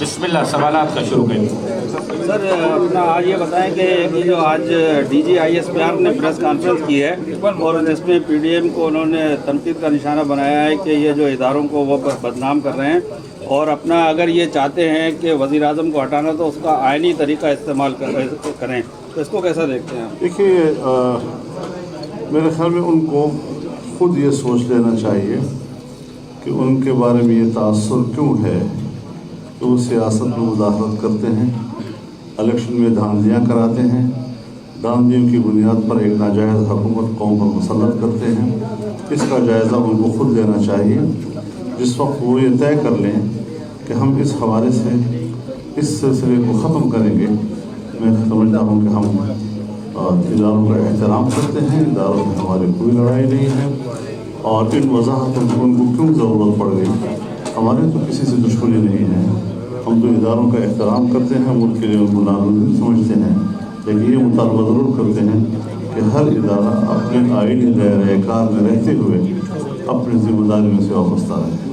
بسم اللہ سوالات کا شروع کریں. سر اپنا آج یہ بتائیں کہ جو آج D G I S P R نے پریس کانفرنس کی ہے اور جس میں پی ڈی ایم کو انہوں نے تنقید کا نشانہ بنایا ہے کہ یہ جو اداروں کو وہ بدنام کر رہے ہیں اور اپنا اگر یہ چاہتے ہیں کہ وزیر اعظم کو ہٹانا تو اس کا آئینی طریقہ استعمال کریں، تو اس کو کیسا دیکھتے ہیں آپ؟ دیکھیے میرے خیال میں ان کو خود یہ سوچ لینا چاہیے کہ ان کے بارے میں یہ تاثر کیوں ہے کہ وہ سیاست میں مداخلت کرتے ہیں، الیکشن میں دھاندلیاں کراتے ہیں، دھاندلیوں کی بنیاد پر ایک ناجائز حکومت قوم پر مسلط کرتے ہیں. اس کا جائزہ ان کو خود لینا چاہیے. جس وقت وہ یہ طے کر لیں کہ ہم اس حوالے سے اس سلسلے کو ختم کریں گے، میں سمجھتا ہوں کہ ہم اداروں کا احترام کرتے ہیں، اداروں میں ہماری کوئی لڑائی نہیں ہے، اور ان وضاحتوں کو ان کو کیوں ضرورت پڑ گئی. ہمارے تو کسی سے دشمنی نہیں ہے، ہم تو اداروں کا احترام کرتے ہیں، ملک کے لیے ان کو نازل سمجھتے ہیں، لیکن یہ مطالبہ ضرور کرتے ہیں کہ ہر ادارہ اپنے آئینی دائرۂ کار میں رہتے ہوئے اپنی ذمہ داریوں سے وابستہ رہے.